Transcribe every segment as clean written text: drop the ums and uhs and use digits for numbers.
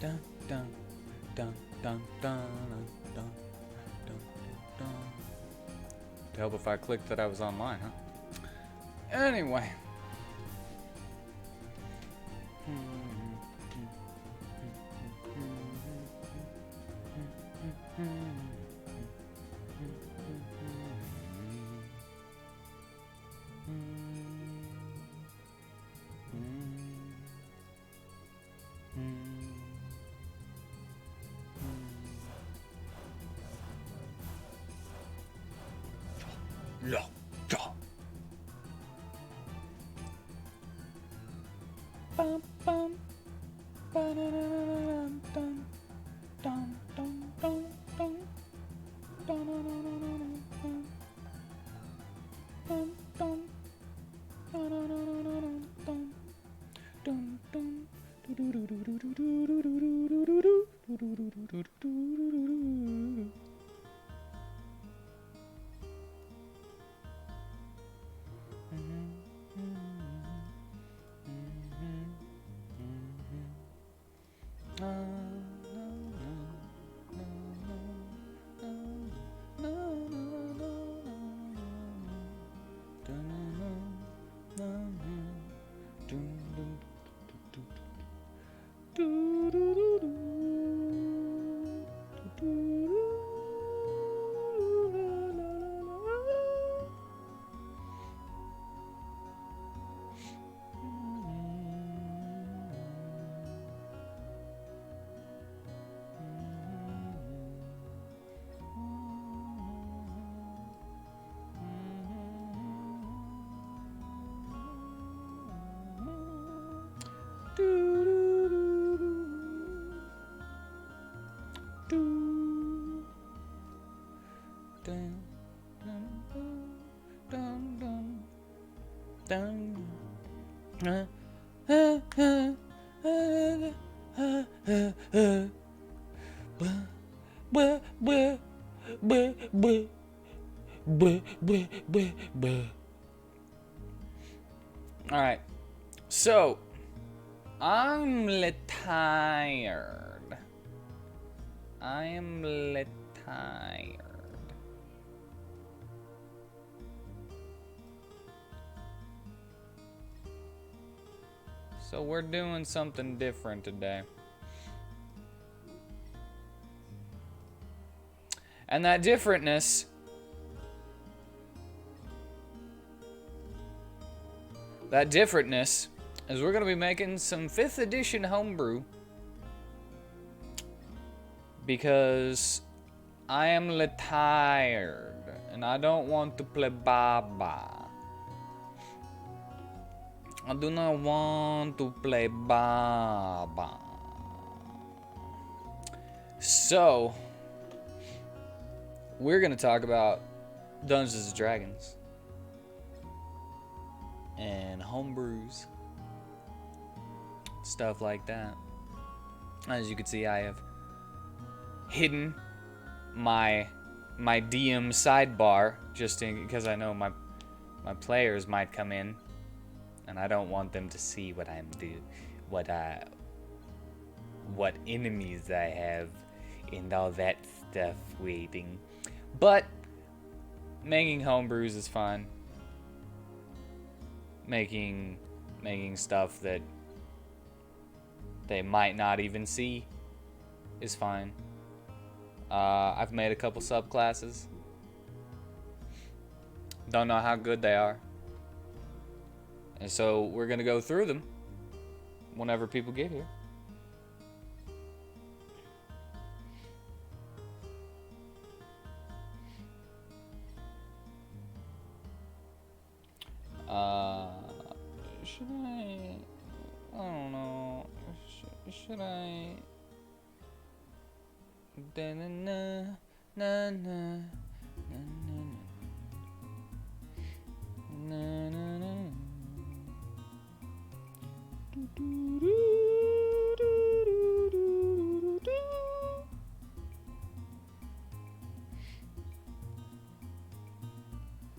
dun, dun, dun, dun, dun, dun, dun, dun. To help if I clicked that I was online, huh? Anyway. Yeah. Bum, bum. Ba-da-da-da-dum, dum, dum, dum, dum, dum. Da-da-da-da-da-dum, dum, dum. Da-da-da-da-da-dum, dum, dum, dum. Do-do-do-do-do-do-do-do-do-do-do-do. Do-do-do-do-do-do-do-do-do. All right, so I'm tired. I am tired. So we're doing something different today. And that differentness is we're going to be making some 5th edition homebrew because I am tired and I don't want to play Baba. I do not want to play Baba. So, we're going to talk about Dungeons and Dragons and homebrews, stuff like that. As you can see, I have hidden my DM sidebar just because I know my players might come in, and I don't want them to see what I'm doing, what enemies I have, and all that stuff waiting. But making homebrews is fun. Making stuff that they might not even see is fine. I've made a couple subclasses. Don't know how good they are. And so we're going to go through them whenever people get here. Should I don't know. Should I? Da na na na na na na na.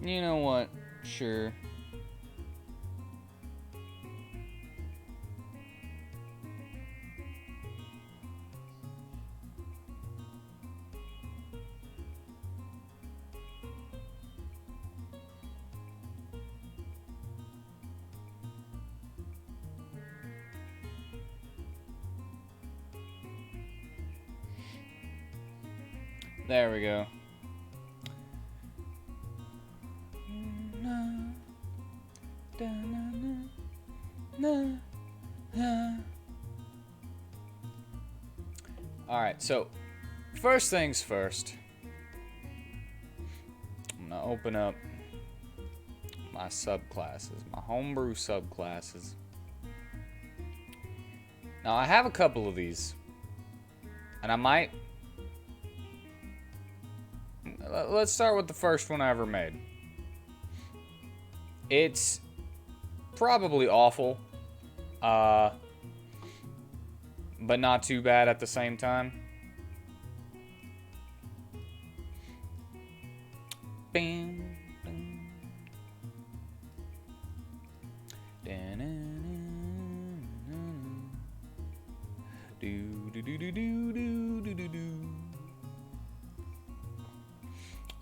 You know what? Sure. There we go. Alright, so first things first. I'm gonna open up my subclasses, my homebrew subclasses. Now I have a couple of these, and I might. Let's start with the first one I ever made. It's probably awful, but not too bad at the same time. Bing.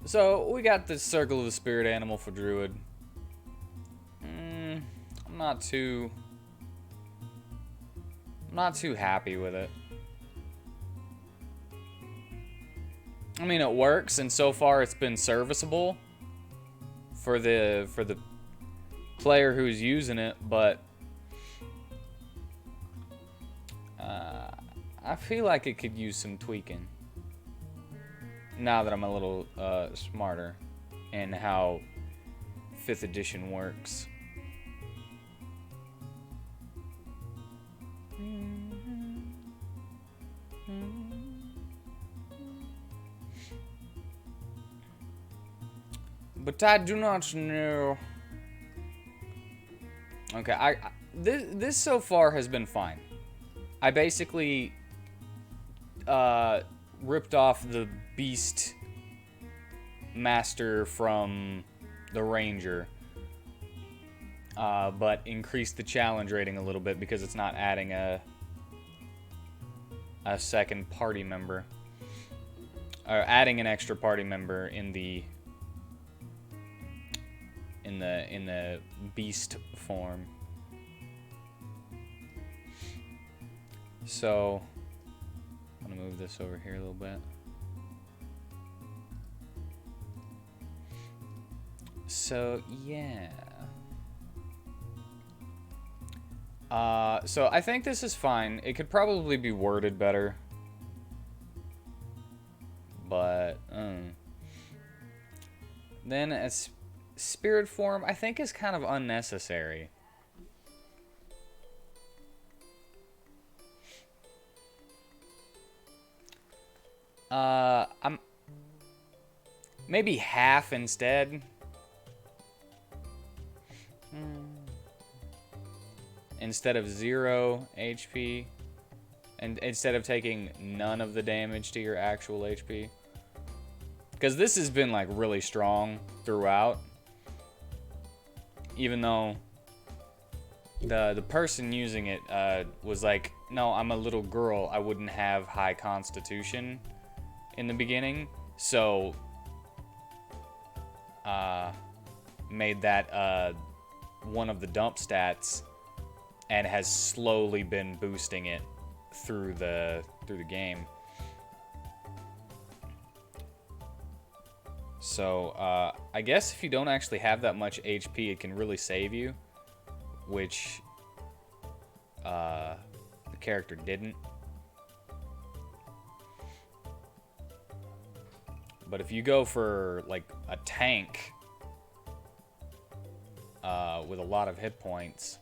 So we got the Circle of the Spirit Animal for Druid. I'm not too happy with it. I mean, it works, and so far it's been serviceable for the player who's using it, but I feel like it could use some tweaking. Now that I'm a little smarter in how 5th edition works. But I do not know. Okay, this so far has been fine. I basically ripped off the Beast Master from the Ranger, but increased the challenge rating a little bit because it's not adding a second party member, or adding an extra party member in the beast form. So I'm gonna move this over here a little bit. So yeah. So I think this is fine. It could probably be worded better, but then a spirit form I think is kind of unnecessary. I'm maybe half instead. Instead of 0 HP, and instead of taking none of the damage to your actual HP, because this has been like really strong throughout, even though the person using it was like, no, I'm a little girl, I wouldn't have high constitution in the beginning, so made that one of the dump stats, and has slowly been boosting it through the game. So I guess if you don't actually have that much HP, it can really save you, which the character didn't. But if you go for like a tank with a lot of hit points,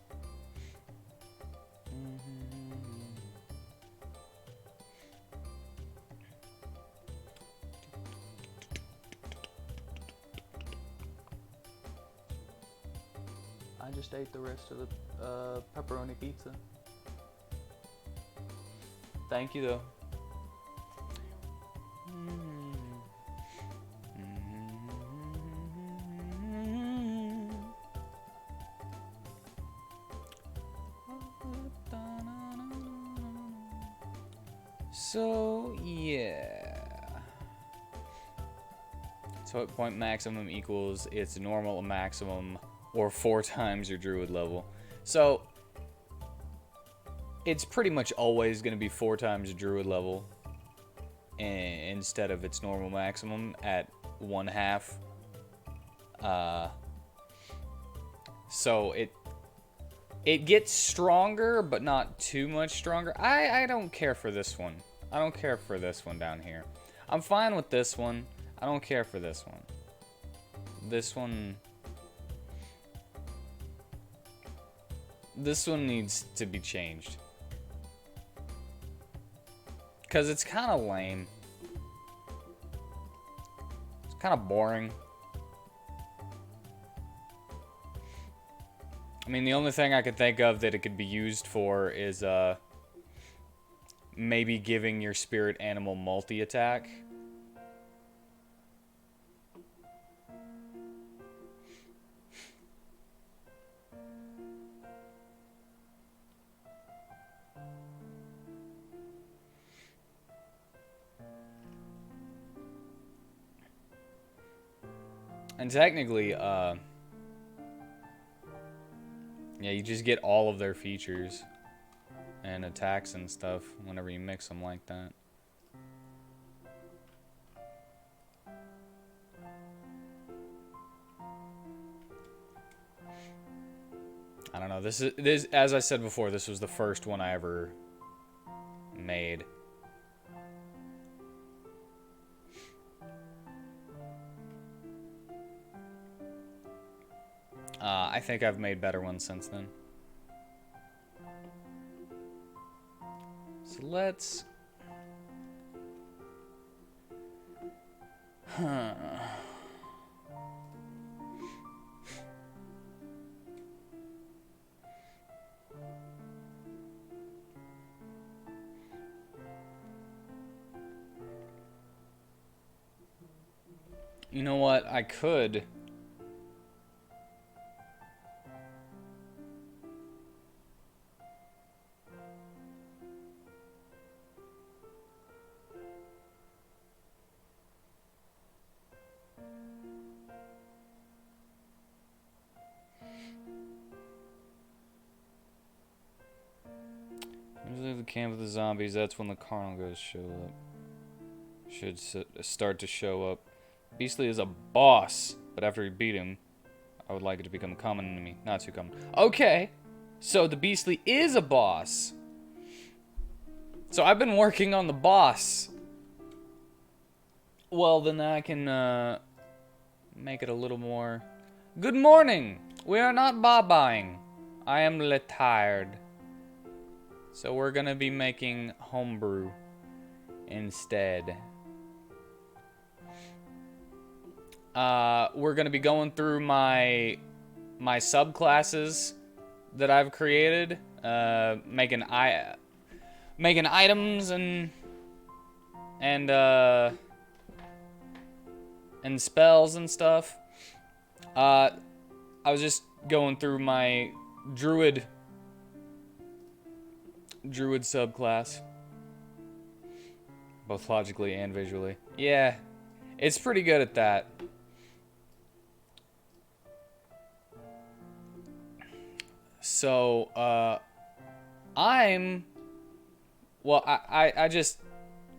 I just ate the rest of the pepperoni pizza. Thank you, though. So, yeah. So hit point maximum equals its normal maximum, or 4 times your druid level. So it's pretty much always going to be 4 times your druid level instead of its normal maximum at 1/2. So it gets stronger, but not too much stronger. I don't care for this one. I don't care for this one down here. I'm fine with this one. I don't care for this one. This one needs to be changed. Because it's kind of lame. It's kind of boring. I mean, the only thing I could think of that it could be used for is maybe giving your spirit animal multi-attack. And technically, yeah, you just get all of their features and attacks and stuff whenever you mix them like that. I don't know. This as I said before, this was the first one I ever made. I think I've made better ones since then. So let's... You know what? I could... Leave the camp with the zombies. That's when the carnal ghosts show up. Should start to show up. Beastly is a boss, but after we beat him, I would like it to become a common enemy. Not too common. Okay, so the Beastly is a boss. So I've been working on the boss. Well, then I can make it a little more... Good morning! We are not ba-buying. I am retired. So we're gonna be making Homebrew instead. We're gonna be going through my subclasses that I've created, making items and spells and stuff. I was just going through my druid subclass, both logically and visually. Yeah, it's pretty good at that. So, I just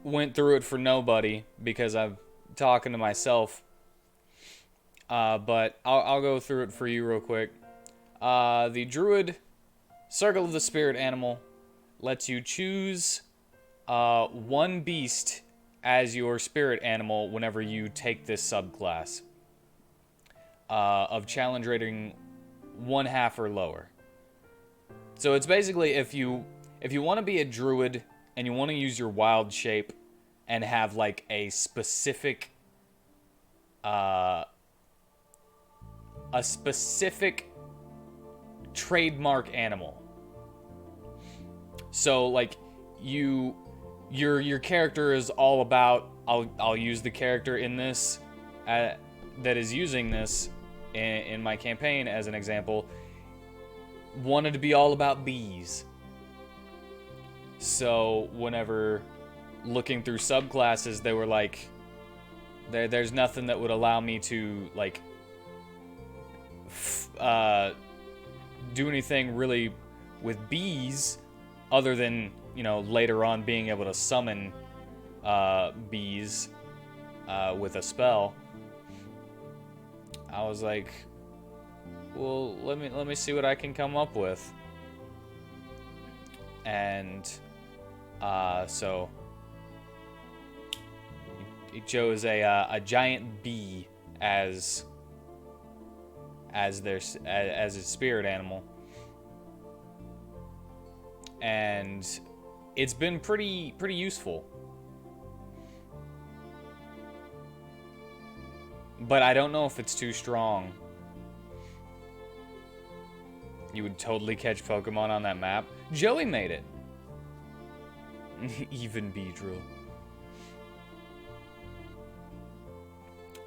went through it for nobody because I'm talking to myself. But I'll go through it for you real quick. The Druid Circle of the Spirit Animal lets you choose one beast as your spirit animal whenever you take this subclass of challenge rating 1/2 or lower. So it's basically if you want to be a druid and you want to use your wild shape and have like a specific trademark animal. So like your character is all about I'll use the character in this that is using this in my campaign as an example, wanted to be all about bees. So whenever looking through subclasses, they were like, there's nothing that would allow me to like do anything really with bees other than, you know, later on being able to summon bees with a spell. I was like, well, let me see what I can come up with. And so he chose a giant bee as his spirit animal, and it's been pretty useful. But I don't know if it's too strong. You would totally catch Pokemon on that map. Joey made it. Even Beedrill.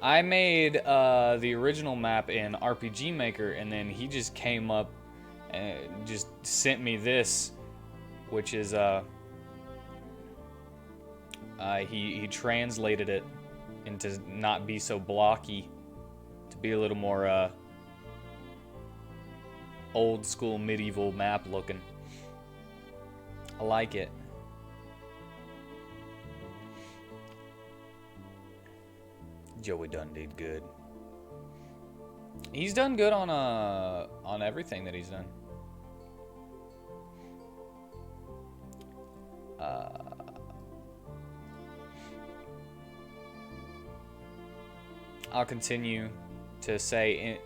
I made the original map in RPG Maker, and then he just came up and just sent me this, which is he translated it into not be so blocky, to be a little more old school medieval map looking. I like it. Joey done did good. He's done good on everything that he's done. I'll continue to say,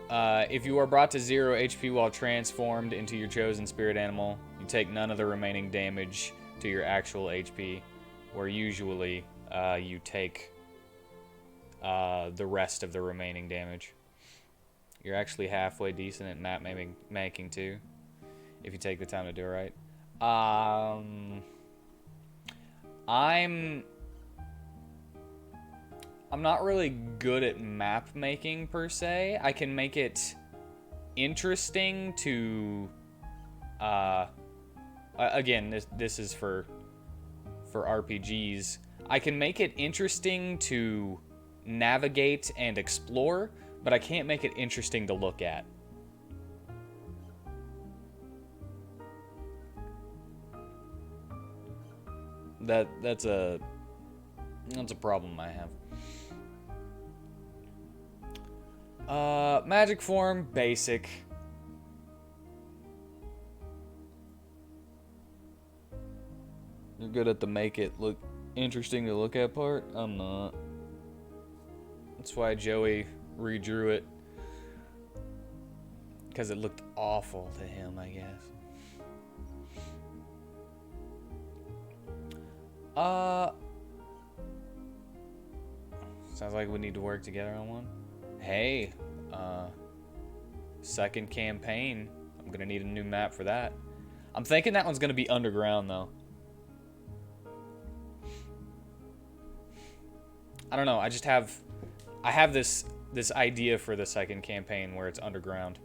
if you are brought to 0 HP while transformed into your chosen spirit animal, you take none of the remaining damage to your actual HP, where usually you take the rest of the remaining damage. You're actually halfway decent at map making too, if you take the time to do it right. I'm not really good at map making per se. I can make it interesting to again, this is for RPGs. I can make it interesting to navigate and explore, but I can't make it interesting to look at. That's a problem I have. Magic form, basic. You're good at the make it look interesting to look at part. I'm not. That's why Joey redrew it. Because it looked awful to him, I guess. Sounds like we need to work together on one. Hey, second campaign. I'm gonna need a new map for that. I'm thinking that one's gonna be underground though. I don't know. I have this idea for the second campaign where it's underground.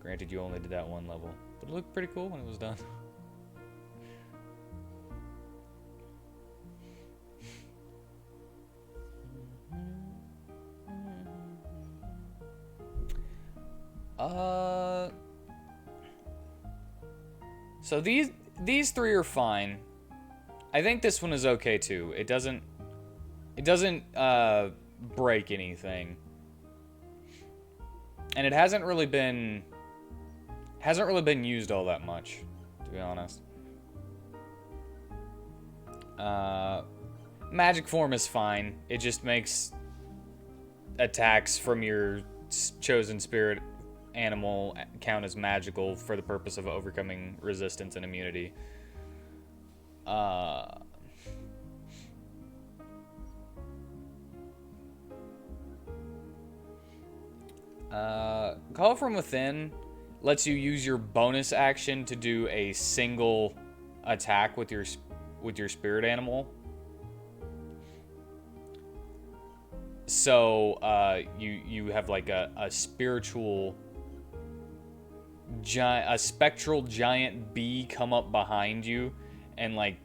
Granted, you only did that one level, but it looked pretty cool when it was done. So these three are fine. I think this one is okay too. It doesn't break anything. And it hasn't really been used all that much, to be honest. Magic form is fine. It just makes attacks from your chosen spirit animal count as magical for the purpose of overcoming resistance and immunity. Call from Within lets you use your bonus action to do a single attack with your spirit animal. So you have like a spiritual giant, a spectral giant bee come up behind you and like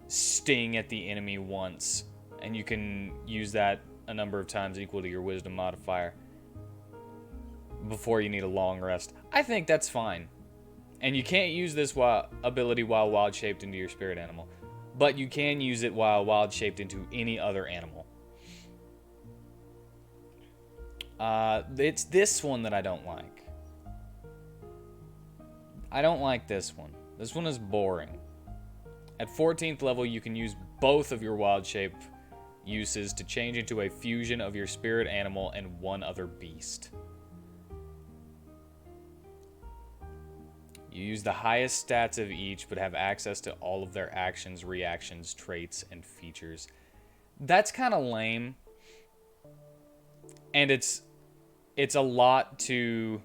sting at the enemy once, and you can use that a number of times equal to your wisdom modifier before you need a long rest. I think that's fine. And you can't use this ability while wild shaped into your spirit animal. but you can use it while wild shaped into any other animal. It's this one that I don't like. I don't like this one. This one is boring. At 14th level, you can use both of your wild shape uses to change into a fusion of your spirit animal and one other beast. You use the highest stats of each, but have access to all of their actions, reactions, traits, and features. That's kind of lame. And it's a lot to...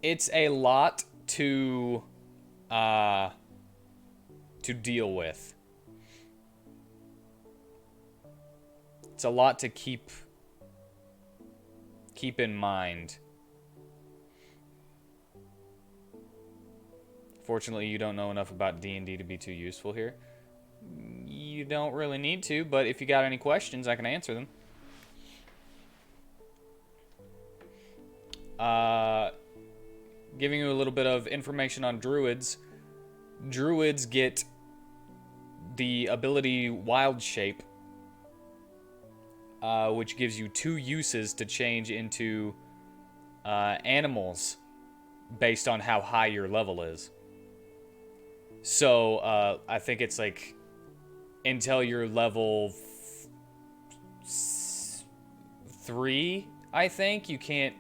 It's a lot to deal with. It's a lot to keep in mind. Fortunately, you don't know enough about D&D to be too useful here. You don't really need to, but if you got any questions, I can answer them. Giving you a little bit of information on druids. Druids get the ability Wild Shape, which gives you 2 uses to change into animals based on how high your level is. So I think it's like until you're level 3, I think you can't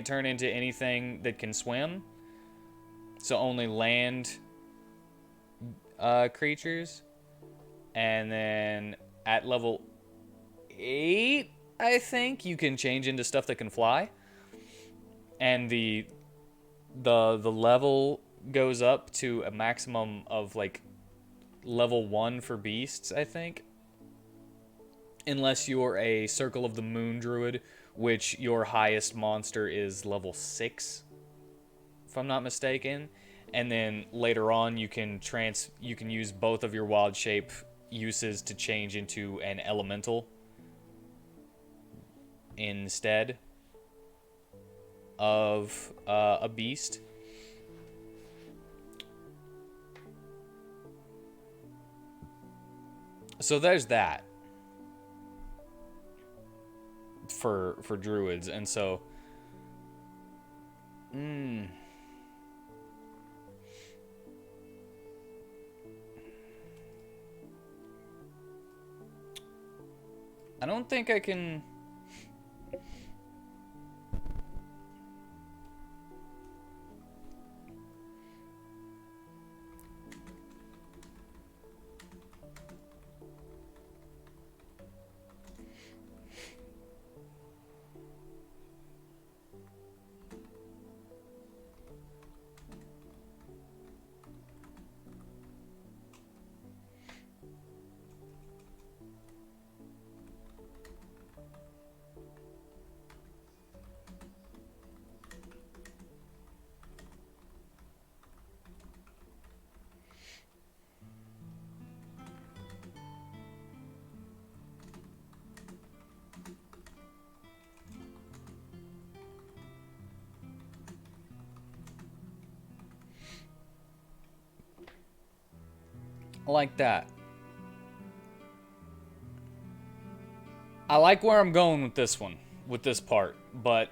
turn into anything that can swim. So only land creatures. And then at level 8, I think you can change into stuff that can fly. And the level goes up to a maximum of like level 1 for beasts, I think. Unless you're a Circle of the Moon druid, which your highest monster is level 6, if I'm not mistaken. And then later on you can use both of your wild shape uses to change into an elemental instead of a beast. So there's that for druids. And so I don't think I can... like that. I like where I'm going with this one, with this part, but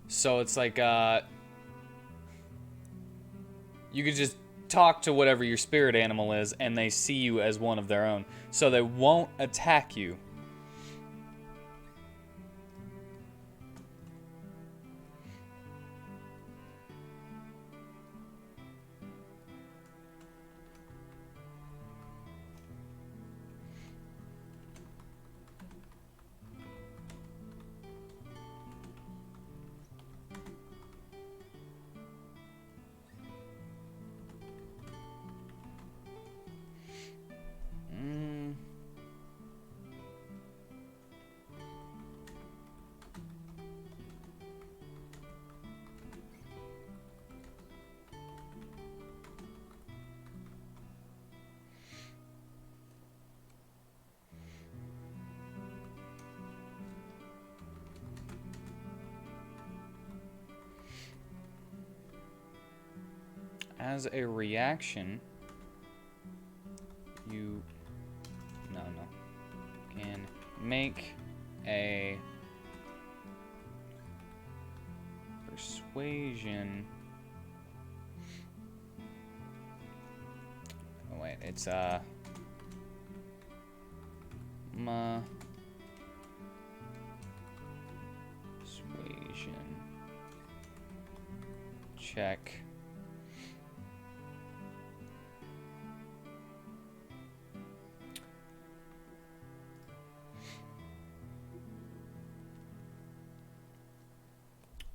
so it's like you could just talk to whatever your spirit animal is and they see you as one of their own, so they won't attack you. as a reaction, you can make a persuasion. Oh wait, it's persuasion check.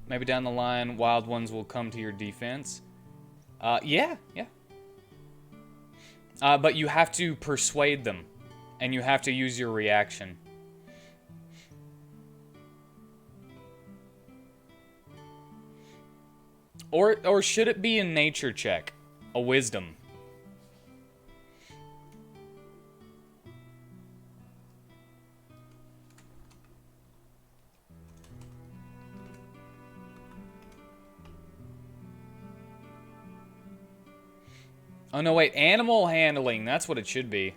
Maybe down the line, wild ones will come to your defense. Yeah. But you have to persuade them, and you have to use your reaction. Or should it be a nature check? A wisdom? Oh no, wait, animal handling, that's what it should be.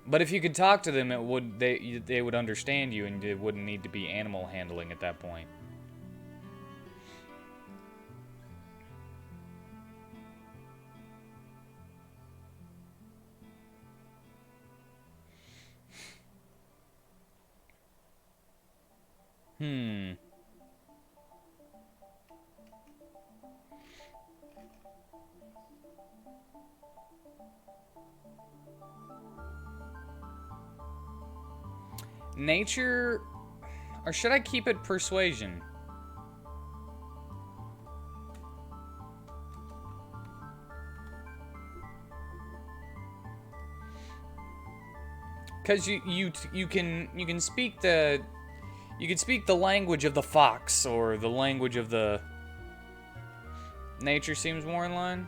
But if you could talk to them, they would understand you, and it wouldn't need to be animal handling at that point. Nature, or should I keep it persuasion? Because you can speak the language of the fox, or the language of the nature seems more in line.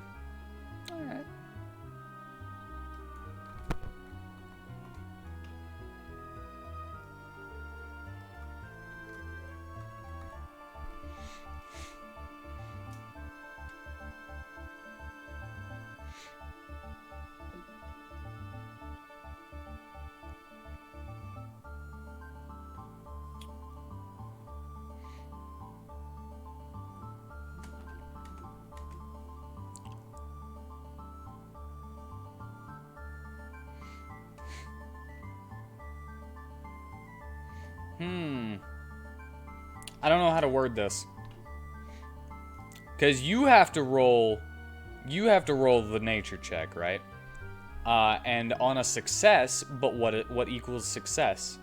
All right. I don't know how to word this. Because you have to roll the nature check, right? And on a success, but what equals success?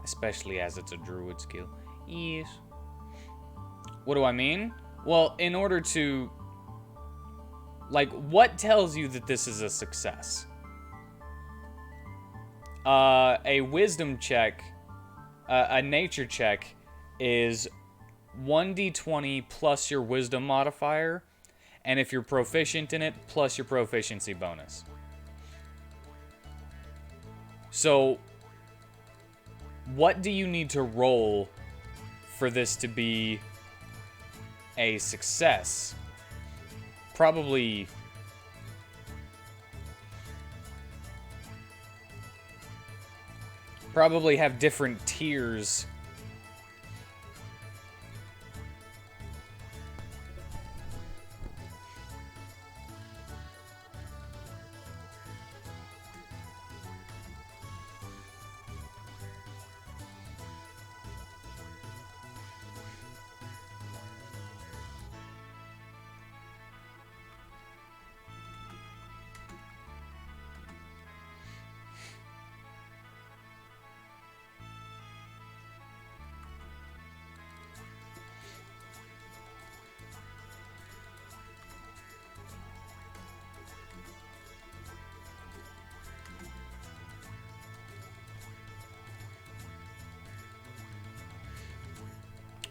Especially as it's a druid skill. Yes. What do I mean? Well, in order to... Like, what tells you that this is a success? A wisdom check, a nature check, is 1d20 plus your wisdom modifier, and if you're proficient in it, plus your proficiency bonus. So... what do you need to roll for this to be a success? Probably have different tiers.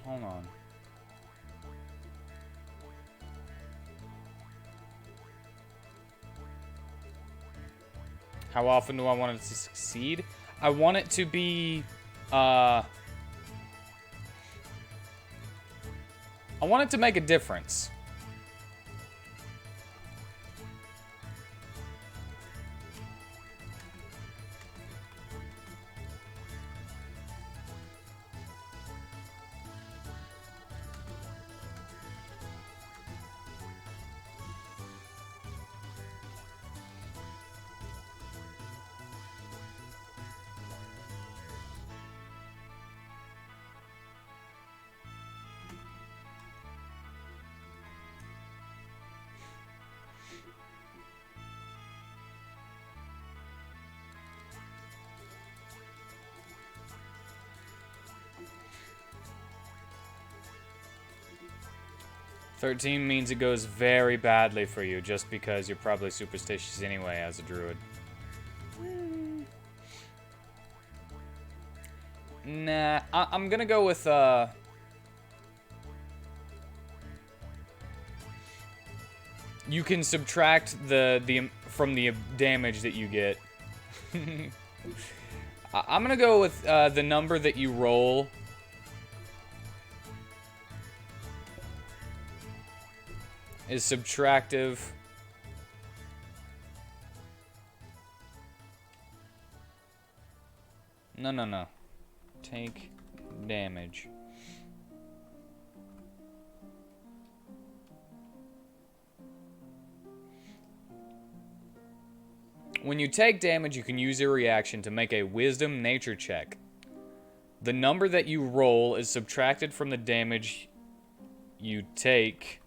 Hold on. How often do I want it to succeed? I want it to be, I want it to make a difference. $13 means it goes very badly for you, just because you're probably superstitious anyway as a druid. Nah, I'm gonna go with, you can subtract the from the damage that you get. I'm gonna go with, the number that you roll. Is subtractive. No. Take damage. When you take damage, you can use your reaction to make a wisdom nature check. The number that you roll is subtracted from the damage you take.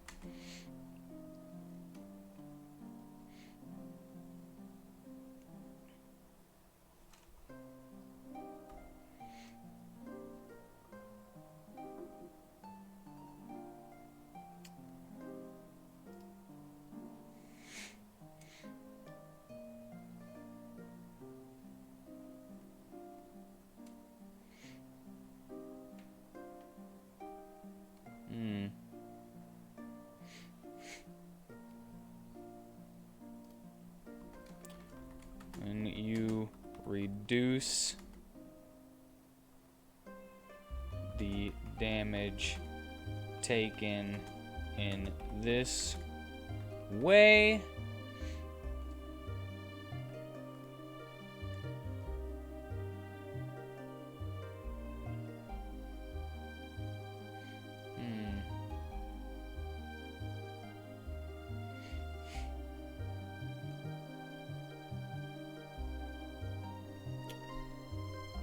And you reduce the damage taken in this way.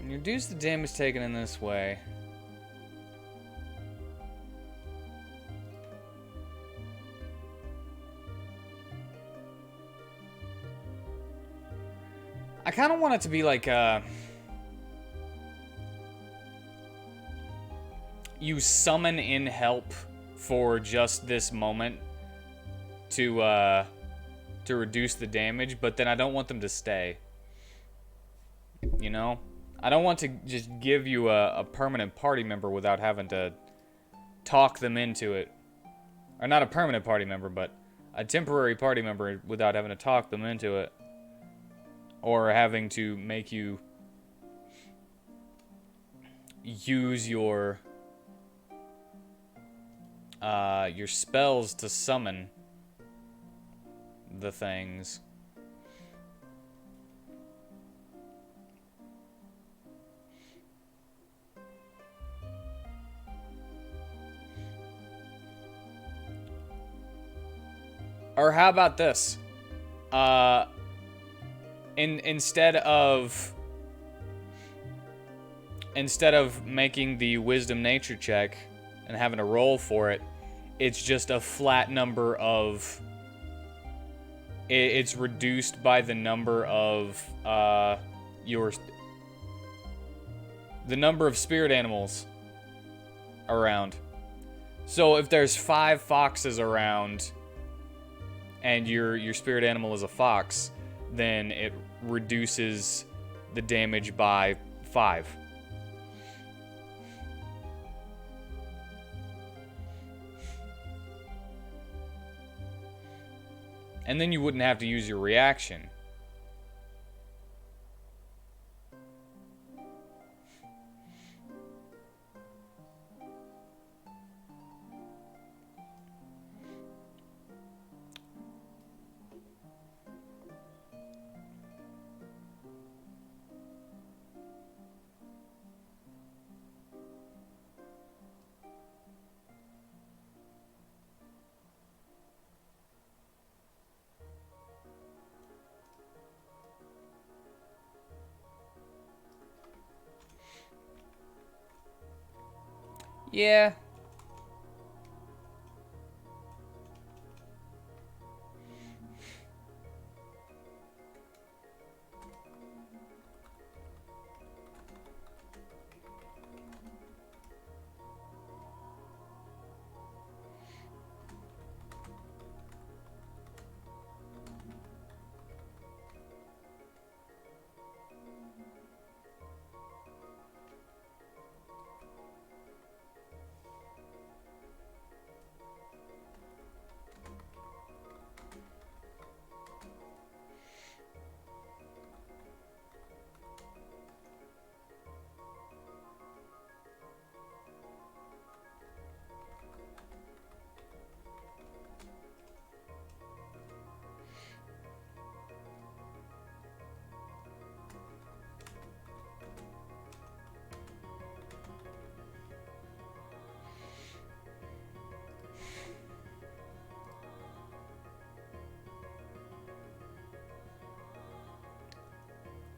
Reduce the damage taken in this way. I kind of want it to be like, you summon in help for just this moment to reduce the damage, but then I don't want them to stay. You know? I don't want to just give you a permanent party member without having to talk them into it. Or not a permanent party member, but a temporary party member without having to talk them into it. Or having to make you use your spells to summon the things. Or how about this? Instead of making the wisdom nature check and having to roll for it, it's just a flat number of. It's reduced by the number of the number of spirit animals around. So if there's 5 foxes around, and your spirit animal is a fox, then it reduces the damage by 5. And then you wouldn't have to use your reaction. Yeah.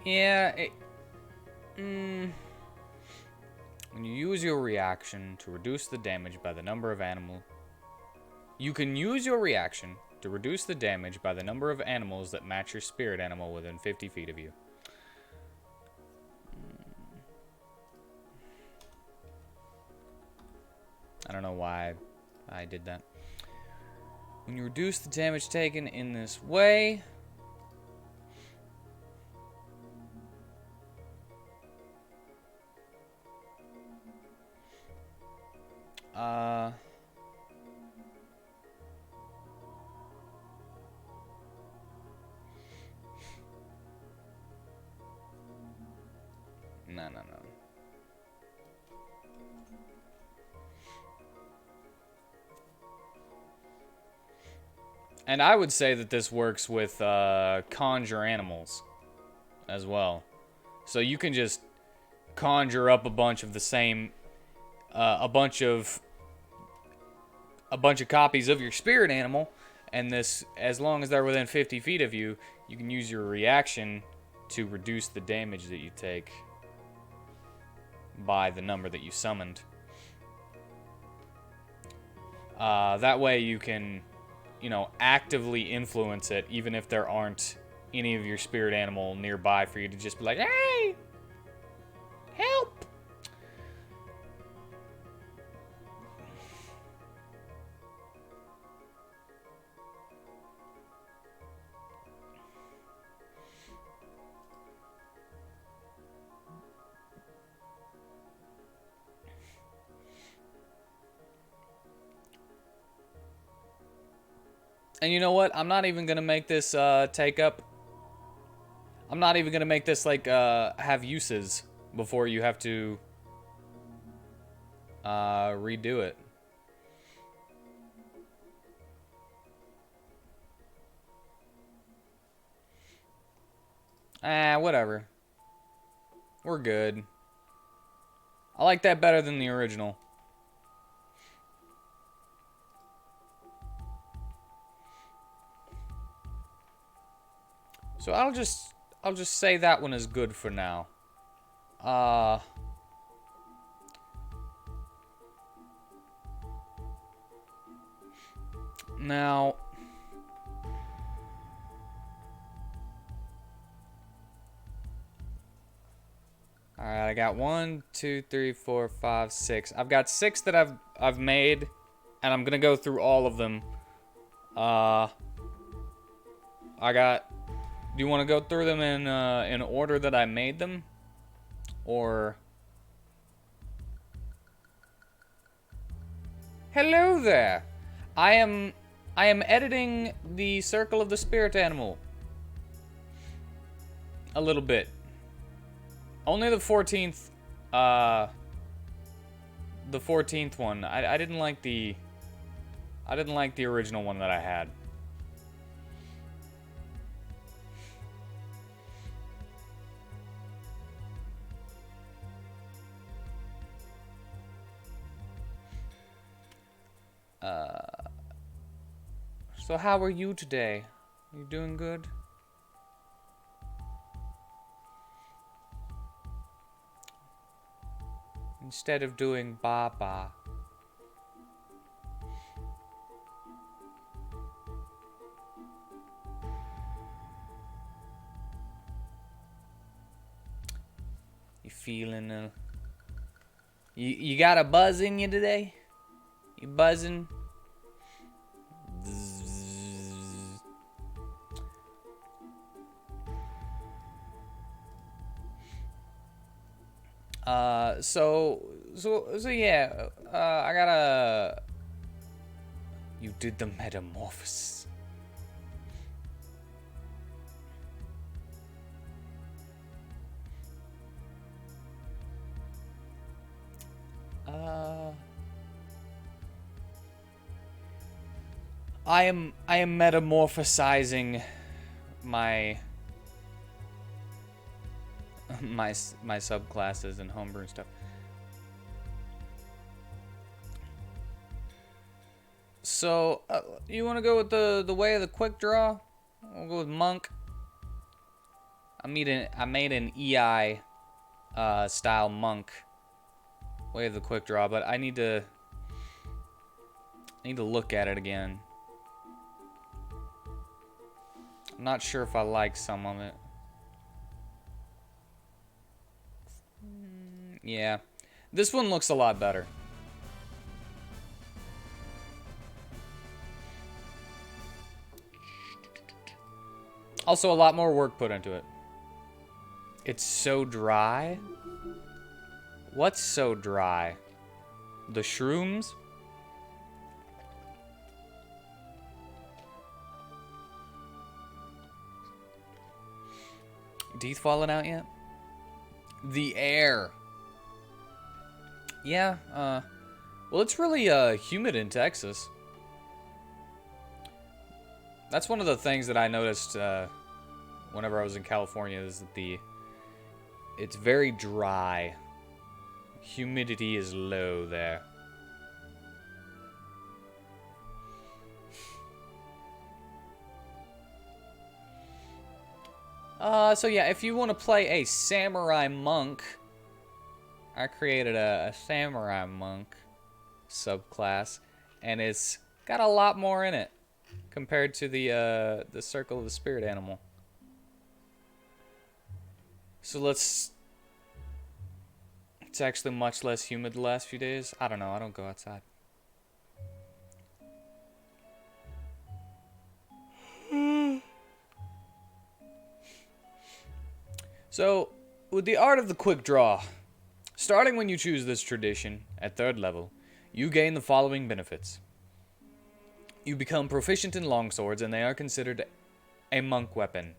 Yeah, when you use your reaction to reduce the damage by the number of animals... You can use your reaction to reduce the damage by the number of animals that match your spirit animal within 50 feet of you. I don't know why I did that. When you reduce the damage taken in this way... No. And I would say that this works with conjure animals as well. So you can just conjure up a bunch of the same, a bunch of copies of your spirit animal, and this, as long as they're within 50 feet of you, you can use your reaction to reduce the damage that you take by the number that you summoned. That way you can, you know, actively influence it, even if there aren't any of your spirit animal nearby for you to just be like, hey, help. And you know what? I'm not even gonna make this take up. I'm not even gonna make this like have uses before you have to redo it. Whatever. We're good. I like that better than the original. So I'll just say that one is good for now. Now, all right, I got 1, 2, 3, 4, 5, 6. I've got 6 that I've made, and I'm gonna go through all of them. I got. Do you want to go through them in order that I made them, or? Hello there. I am editing the Circle of the Spirit Animal a little bit. Only the 14th one. I didn't like the original one that I had. So how are you today? You doing good? Instead of doing ba-ba, You feeling you got a buzz in you today? You buzzing? So yeah, I gotta. You did the metamorphosis. I am metamorphosizing my my subclasses and homebrew and stuff. So you want to go with the way of the quick draw? We'll go with monk. I made an EI style monk way of the quick draw, but I need to look at it again. I'm not sure if I like some of it. Yeah, this one looks a lot better. Also, a lot more work put into it. It's so dry. What's so dry? The shrooms? Teeth falling out yet? The air. Yeah, well, it's really humid in Texas. That's one of the things that I noticed whenever I was in California is that it's very dry. Humidity is low there. So yeah, if you want to play a samurai monk, I created a samurai monk subclass, and it's got a lot more in it compared to the circle of the spirit animal. So it's actually much less humid the last few days. I don't know, I don't go outside. So, with the art of the quick draw, starting when you choose this tradition at 3rd level, you gain the following benefits. You become proficient in longswords, and they are considered a monk weapon.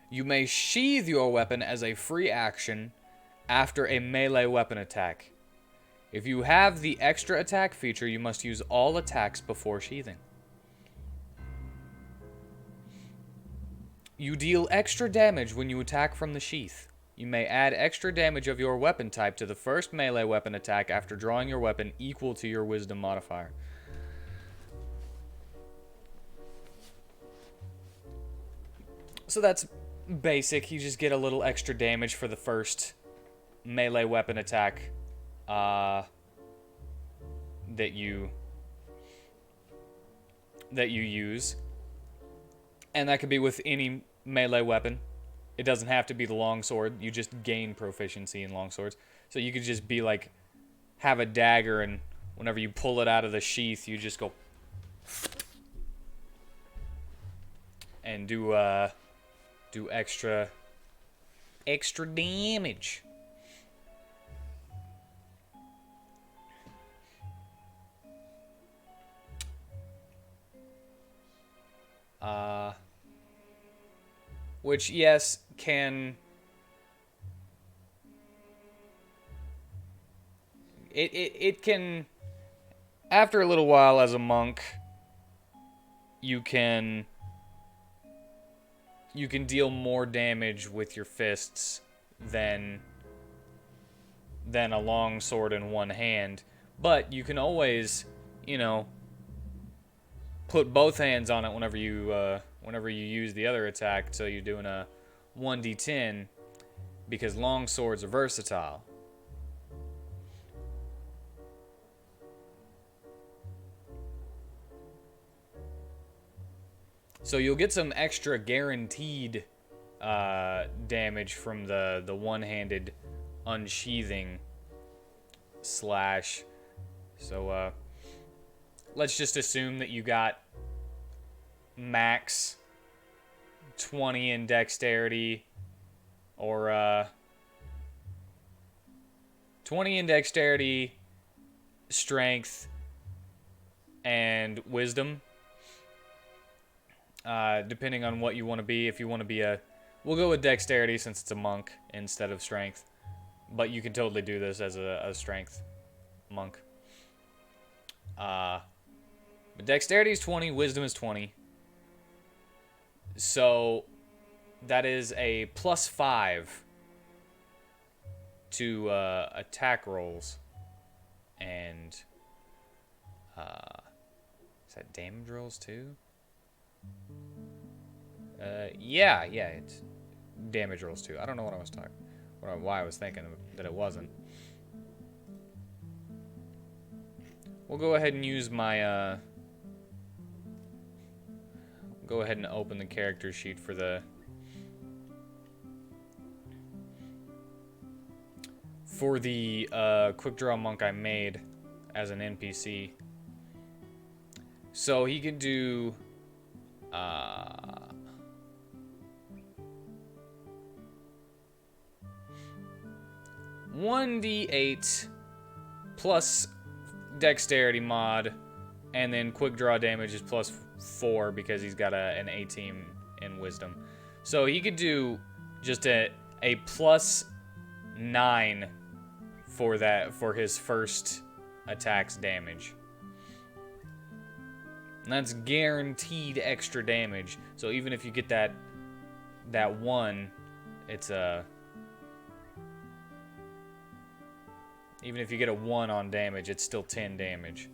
You may sheathe your weapon as a free action after a melee weapon attack. If you have the extra attack feature, you must use all attacks before sheathing. You deal extra damage when you attack from the sheath. You may add extra damage of your weapon type to the first melee weapon attack after drawing your weapon equal to your wisdom modifier. So that's basic. You just get a little extra damage for the first melee weapon attack that you use. And that could be with any melee weapon. It doesn't have to be the longsword. You just gain proficiency in longswords. So you could just be like, have a dagger, and whenever you pull it out of the sheath, you just go and do extra damage. Which, yes, can... It can... After a little while as a monk, you can deal more damage with your fists than a long sword in one hand. But you can always, put both hands on it whenever you use the other attack, so you're doing a 1d10, because long swords are versatile. So you'll get some extra guaranteed damage from the one-handed unsheathing slash. So let's just assume that you got max 20 in dexterity, or 20 in dexterity, strength, and wisdom. Depending on what you want to be. If you want to be we'll go with dexterity since it's a monk instead of strength. But you can totally do this as a strength monk. But dexterity is 20, wisdom is 20. So that is a +5 to attack rolls. And is that damage rolls too? Yeah, it's damage rolls too. I don't know what I was talking, why I was thinking that it wasn't. We'll go ahead and use my go ahead and open the character sheet for the quick draw monk I made as an NPC. So he can do 1d8 plus dexterity mod, and then quick draw damage is +4 because he's got an 18 in wisdom. So he could do just a +9 for his first attack's damage. And that's guaranteed extra damage. So even if you get that 1, it's even if you get a 1 on damage, it's still 10 damage.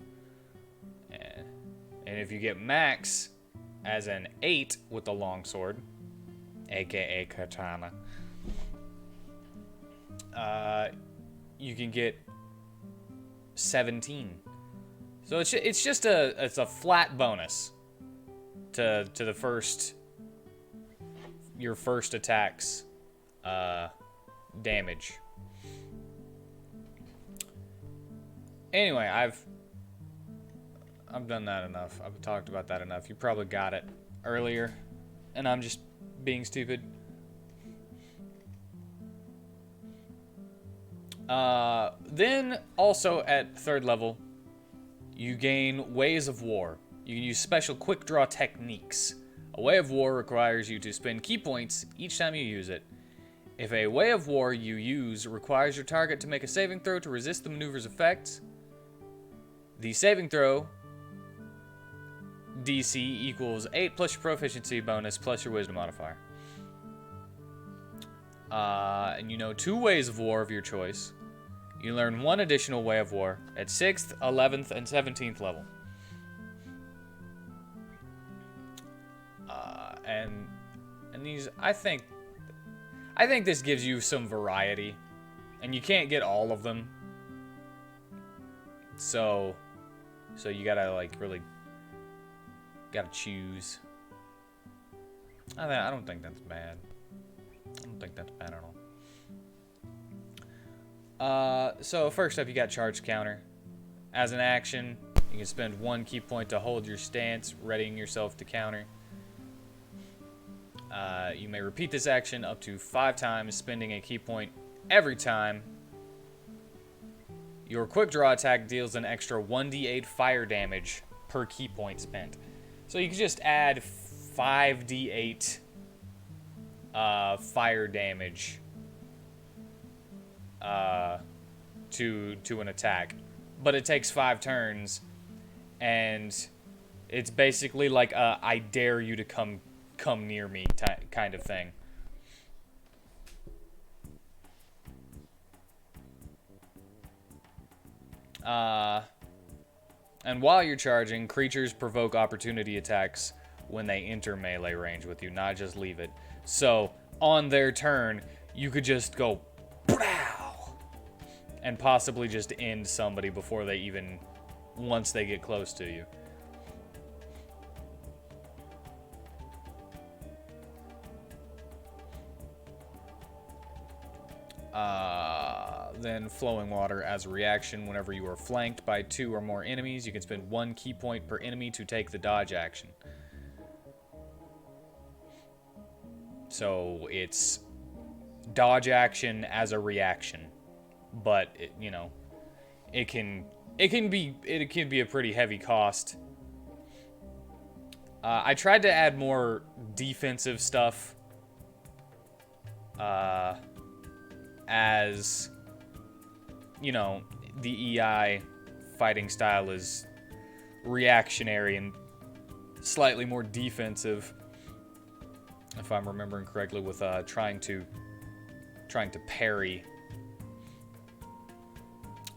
And if you get max as an 8 with the longsword, aka katana, you can get 17. So it's just a flat bonus to your first attack's damage. Anyway, I've done that enough. I've talked about that enough. You probably got it earlier, and I'm just being stupid. Then also at 3rd level, you gain Ways of War. You can use special quick draw techniques. A Way of War requires you to spend key points each time you use it. If a Way of War you use requires your target to make a saving throw to resist the maneuver's effects, the saving throw DC equals 8 plus your proficiency bonus plus your wisdom modifier. And you know 2 Ways of War of your choice. You learn 1 additional Way of War at 6th, 11th, and 17th level. And these, I think this gives you some variety, and you can't get all of them. So you gotta really gotta choose. I don't think that's bad. I don't think that's bad at all. So first up, you got charge counter. As an action, you can spend 1 key point to hold your stance, readying yourself to counter. You may repeat this action up to 5 times, spending a key point every time. Your quick draw attack deals an extra 1d8 fire damage per key point spent. So you can just add 5d8 fire damage to an attack. But it takes 5 turns, and it's basically like a I dare you to come near me kind of thing. And while you're charging, creatures provoke opportunity attacks when they enter melee range with you, not just leave it. So on their turn, you could just go Brow! And possibly just end somebody before they even, once they get close to you. Then flowing water as a reaction. Whenever you are flanked by 2 or more enemies, you can spend 1 key point per enemy to take the dodge action. So it's dodge action as a reaction, but it can be a pretty heavy cost. I tried to add more defensive stuff, as the EI fighting style is reactionary and slightly more defensive, if I'm remembering correctly, with trying to parry.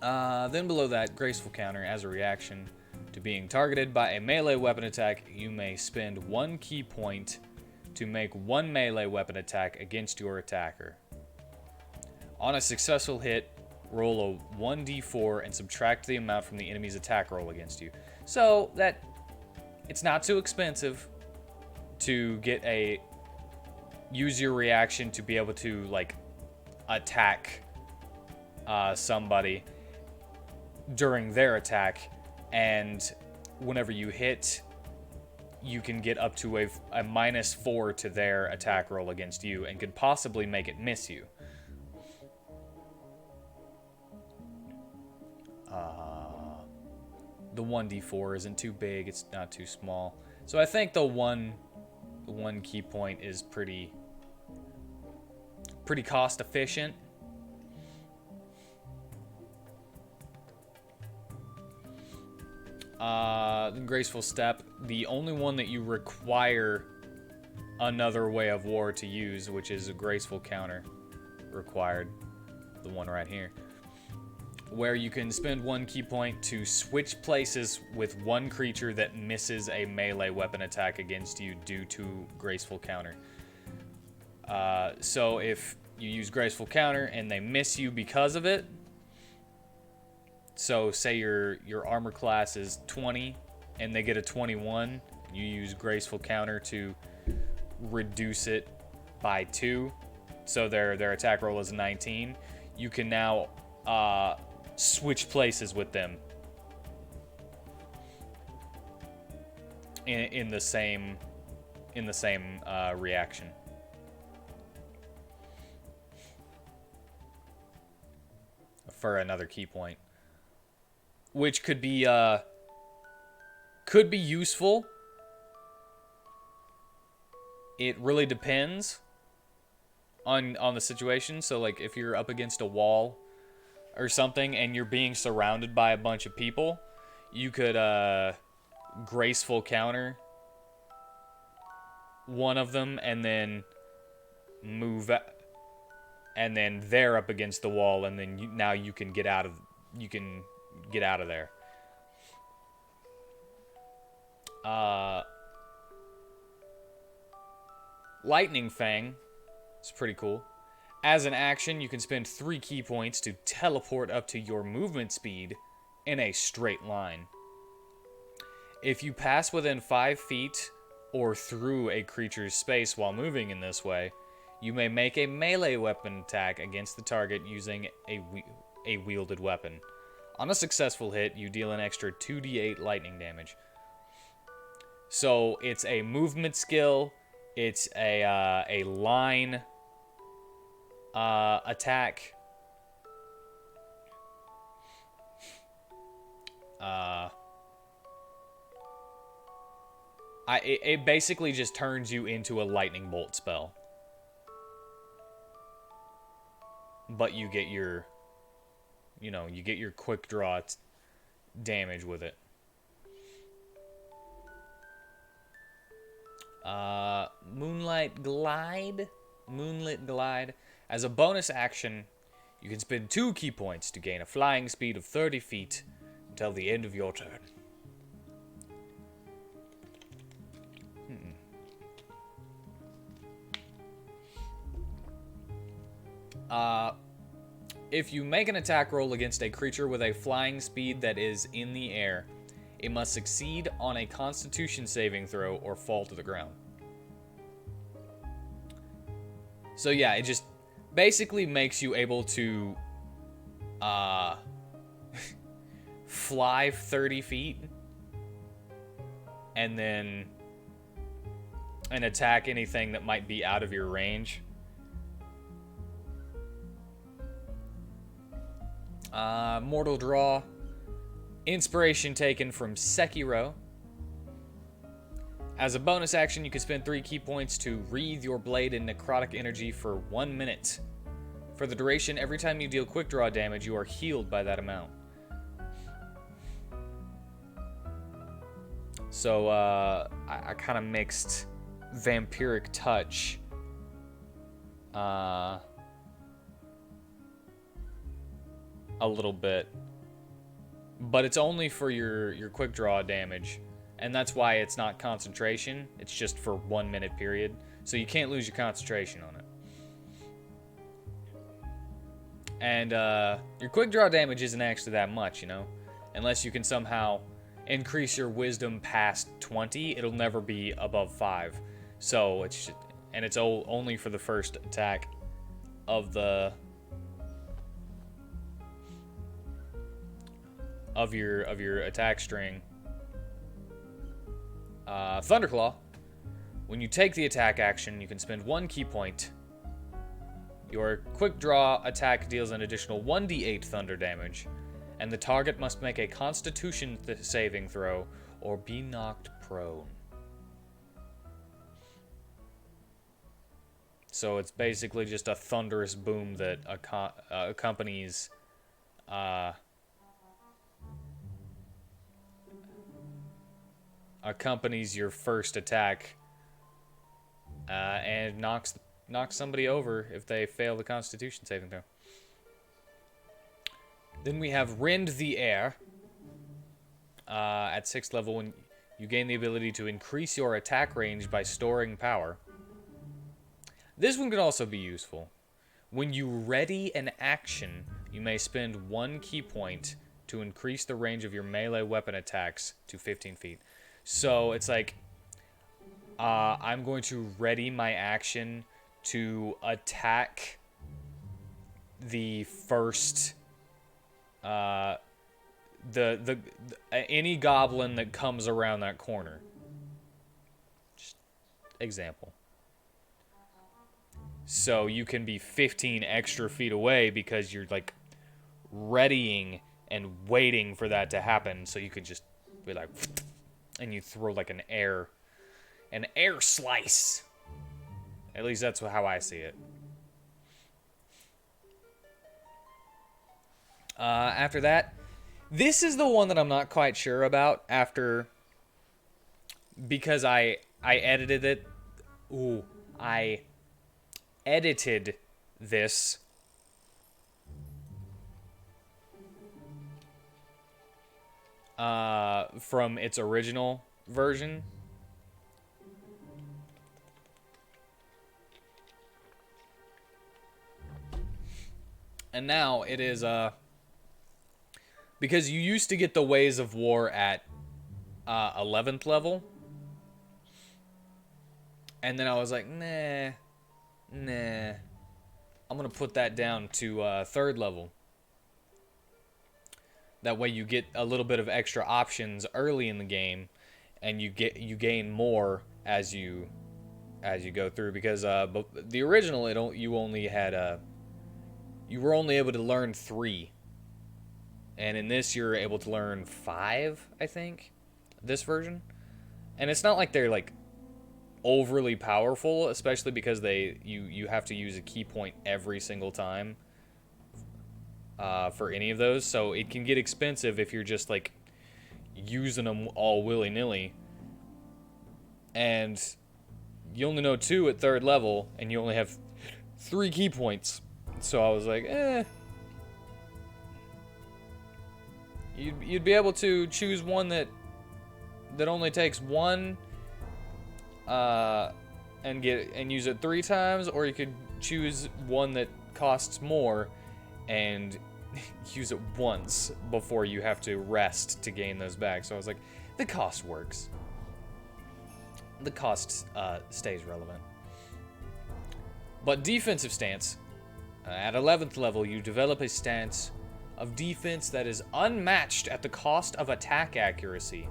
Then below that, graceful counter. As a reaction to being targeted by a melee weapon attack, you may spend 1 key point to make 1 melee weapon attack against your attacker. On a successful hit, roll a 1d4 and subtract the amount from the enemy's attack roll against you. So that it's not too expensive to use your reaction to be able to like attack somebody during their attack, and whenever you hit, you can get up to a -4 to their attack roll against you and could possibly make it miss you. The 1d4 isn't too big, it's not too small. So I think the one key point is pretty cost efficient. Graceful step, the only one that you require another way of war to use, which is a graceful counter required, the one right here, where you can spend 1 key point to switch places with 1 creature that misses a melee weapon attack against you due to graceful counter. So if you use graceful counter and they miss you because of it, so say your armor class is 20 and they get a 21, you use graceful counter to reduce it by 2, so their attack roll is 19. You can now switch places with them in the same reaction. For another key point, which could be useful. It really depends on the situation. So like if you're up against a wall or something and you're being surrounded by a bunch of people, you could graceful counter one of them and then move, and then they're up against the wall, and then now you can get out of there. Lightning Fang is pretty cool. As an action, you can spend 3 key points to teleport up to your movement speed in a straight line. If you pass within 5 feet or through a creature's space while moving in this way, you may make a melee weapon attack against the target using a wielded weapon. On a successful hit, you deal an extra 2d8 lightning damage. So it's a movement skill. It's a line attack. It basically just turns you into a lightning bolt spell. But you get your, you get your quick draw damage with it. Moonlit Glide. As a bonus action, you can spend 2 key points to gain a flying speed of 30 feet until the end of your turn. If you make an attack roll against a creature with a flying speed that is in the air, it must succeed on a Constitution saving throw or fall to the ground. So yeah, it just basically makes you able to fly 30 feet and then attack anything that might be out of your range. Mortal Draw. Inspiration taken from Sekiro. As a bonus action, you can spend 3 key points to wreathe your blade in necrotic energy for 1 minute. For the duration, every time you deal quick draw damage, you are healed by that amount. So, I kind of mixed Vampiric Touch a little bit. But it's only for your quick draw damage. And that's why it's not concentration. It's just for 1 minute period. So you can't lose your concentration on it. And your quick draw damage isn't actually that much, you know? Unless you can somehow increase your wisdom past 20, it'll never be above 5. So it's only for the first attack of the of your attack string. Thunderclaw. When you take the attack action, you can spend 1 key point. Your quick draw attack deals an additional 1d8 thunder damage, and the target must make a Constitution saving throw or be knocked prone. So it's basically just a thunderous boom that accompanies your first attack and knocks somebody over if they fail the Constitution saving throw. Then we have Rend the Air. At 6th level, when you gain the ability to increase your attack range by storing power. This one could also be useful. When you ready an action, you may spend 1 key point to increase the range of your melee weapon attacks to 15 feet. So it's like, I'm going to ready my action to attack the first, any goblin that comes around that corner. Just example. So you can be 15 extra feet away because you're like readying and waiting for that to happen. So you can just be like, and you throw like an air slice. At least that's how I see it. After that, this is the one that I'm not quite sure about because I edited it. I edited this from its original version. And now it is because you used to get the Ways of War at 11th level. And then I was like, nah. I'm going to put that down to 3rd level. That way you get a little bit of extra options early in the game, and you gain more as you go through, because the original you were only able to learn 3. And in this you're able to learn 5, I think. This version. And it's not like they're like overly powerful, especially because you have to use a key point every single time for any of those, so it can get expensive if you're just like using them all willy-nilly, and you only know 2 at 3rd level and you only have 3 key points. So I was like, you'd be able to choose one that only takes 1 and use it 3 times, or you could choose one that costs more and use it once before you have to rest to gain those back. So I was like, the cost works. The cost stays relevant. But defensive stance, At 11th level, you develop a stance of defense that is unmatched at the cost of attack accuracy.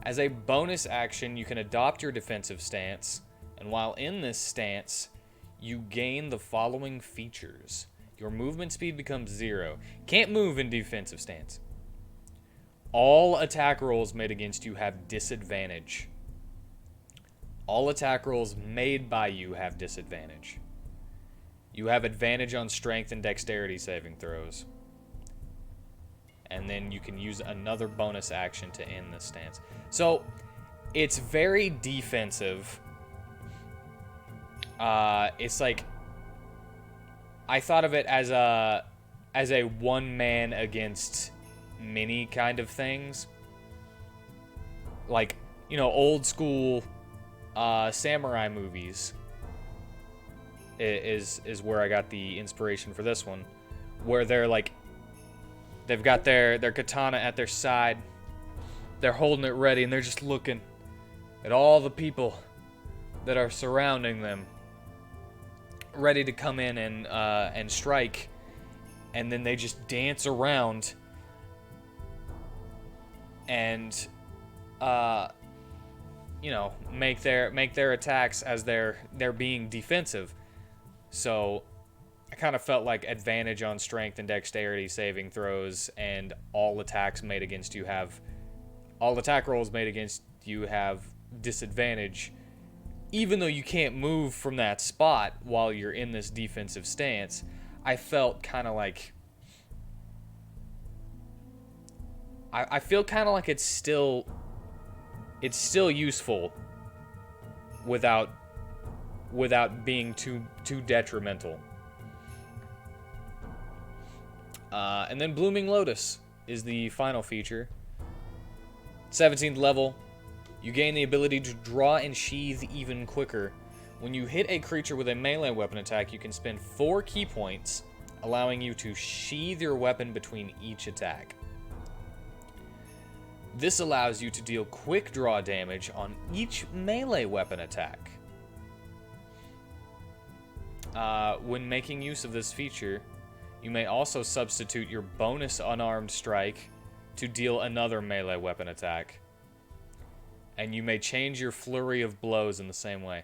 As a bonus action, you can adopt your defensive stance, and while in this stance, you gain the following features. Your movement speed becomes 0. Can't move in defensive stance. All attack rolls made against you have disadvantage. All attack rolls made by you have disadvantage. You have advantage on strength and dexterity saving throws. And then you can use another bonus action to end this stance. So, it's very defensive. It's like, I thought of it as a one man against many kind of things. Like, you know, old school samurai movies is where I got the inspiration for this one, where they're like, they've got their katana at their side, they're holding it ready, and they're just looking at all the people that are surrounding them, ready to come in and strike, and then they just dance around and you know, make their attacks as they're being defensive. So I kind of felt like advantage on strength and dexterity saving throws, and all attack rolls made against you have disadvantage, even though you can't move from that spot while you're in this defensive stance. I felt kind of like, I feel kind of like it's still useful without being too detrimental. And then Blooming Lotus is the final feature. 17th level, you gain the ability to draw and sheathe even quicker. When you hit a creature with a melee weapon attack, you can spend 4 key points, allowing you to sheathe your weapon between each attack. This allows you to deal quick draw damage on each melee weapon attack. When making use of this feature, you may also substitute your bonus unarmed strike to deal another melee weapon attack. And you may change your flurry of blows in the same way.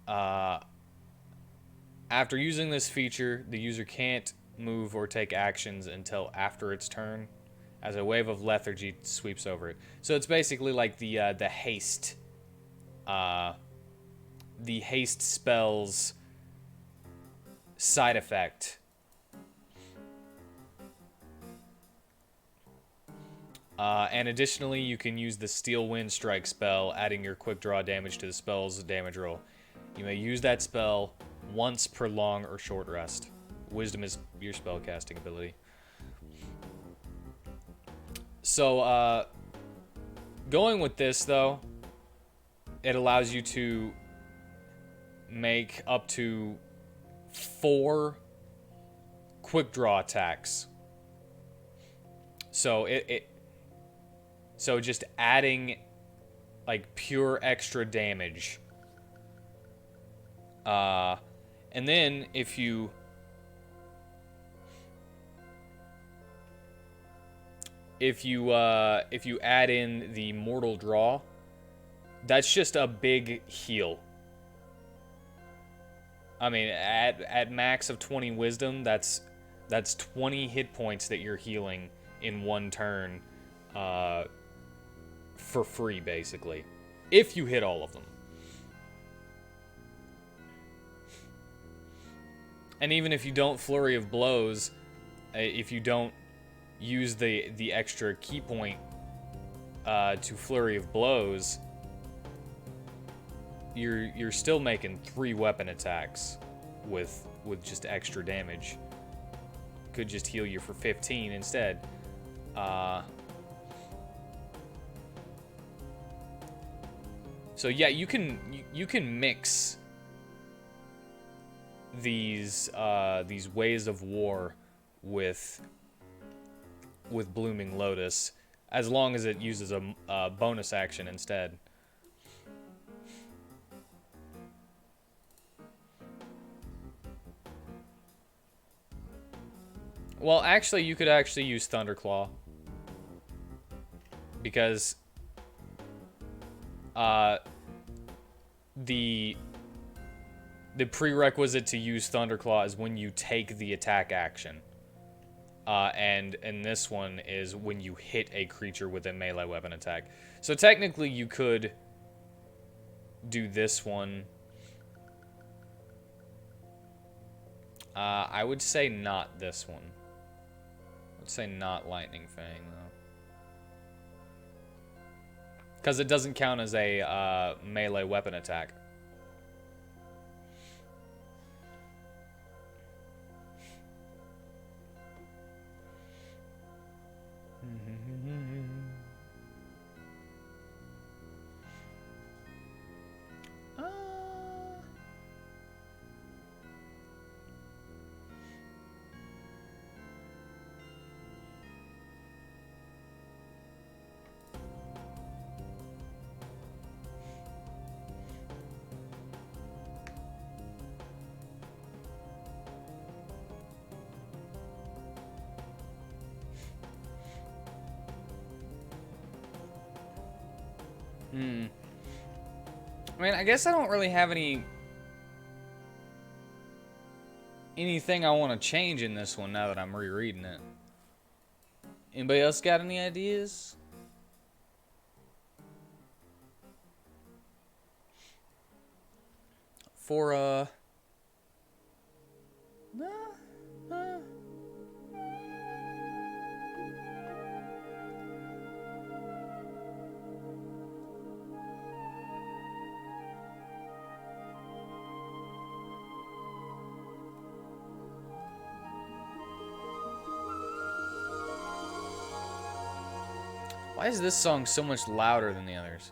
After using this feature, the user can't move or take actions until after its turn, as a wave of lethargy sweeps over it. So it's basically like the haste spell's side effect. And additionally, you can use the Steel Wind Strike spell, adding your quick draw damage to the spell's damage roll. You may use that spell once per long or short rest. Wisdom is your spell casting ability. So, going with this, though, it allows you to make up to 4 quick draw attacks. So so just adding like pure extra damage. And then if you add in the Mortal Draw, that's just a big heal. I mean, at max of 20 wisdom, that's 20 hit points that you're healing in one turn, for free, basically, if you hit all of them. And even if you don't Flurry of Blows, if you don't use the extra key point to Flurry of Blows, you're still making 3 weapon attacks with just extra damage. Could just heal you for 15 instead. So yeah, you can mix these ways of war with Blooming Lotus, as long as it uses a bonus action instead. Well, actually, you could actually use Thunderclaw. Because the prerequisite to use Thunderclaw is when you take the attack action. And this one is when you hit a creature with a melee weapon attack. So technically you could do this one. I would say not this one. I would say not Lightning Fang, though. Because it doesn't count as a melee weapon attack. I mean, I guess I don't really have anything I want to change in this one now that I'm rereading it. Anybody else got any ideas? For why is this song so much louder than the others?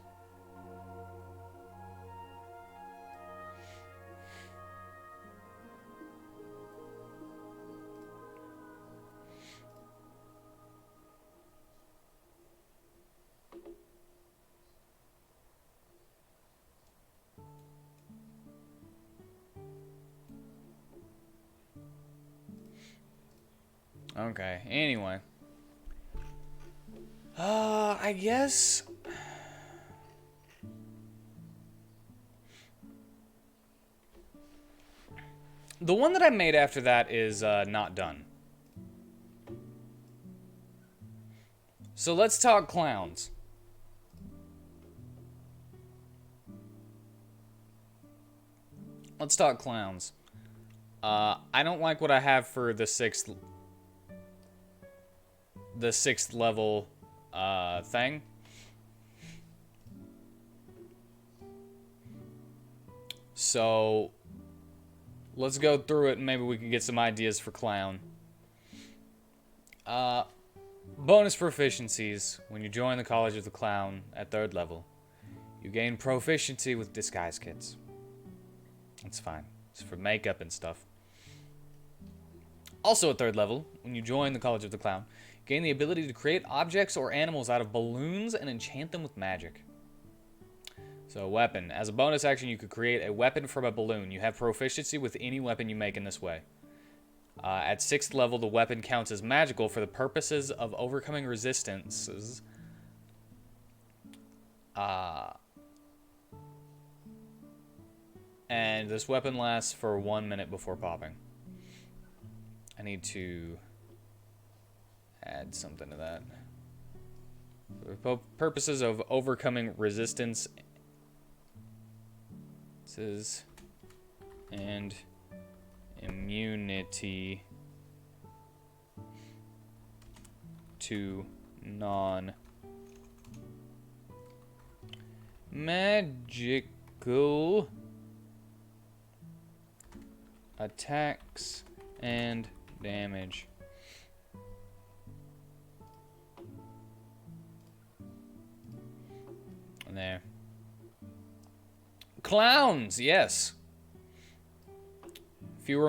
Okay, anyway. I guess... the one that I made after that is not done. So let's talk clowns. Let's talk clowns. I don't like what I have for the sixth level thing. So let's go through it and maybe we can get some ideas for clown. Bonus proficiencies. When you join the College of the Clown at 3rd level, you gain proficiency with disguise kits. That's fine. It's for makeup and stuff. Also at 3rd level, when you join the College of the Clown, you gain the ability to create objects or animals out of balloons and enchant them with magic. So, weapon. As a bonus action, you could create a weapon from a balloon. You have proficiency with any weapon you make in this way. At 6th level, the weapon counts as magical for the purposes of overcoming resistances. And this weapon lasts for 1 minute before popping. I need to add something to that. For the purposes of overcoming resistances and immunity to non-magical attacks and damage. And there. Clowns, yes. If you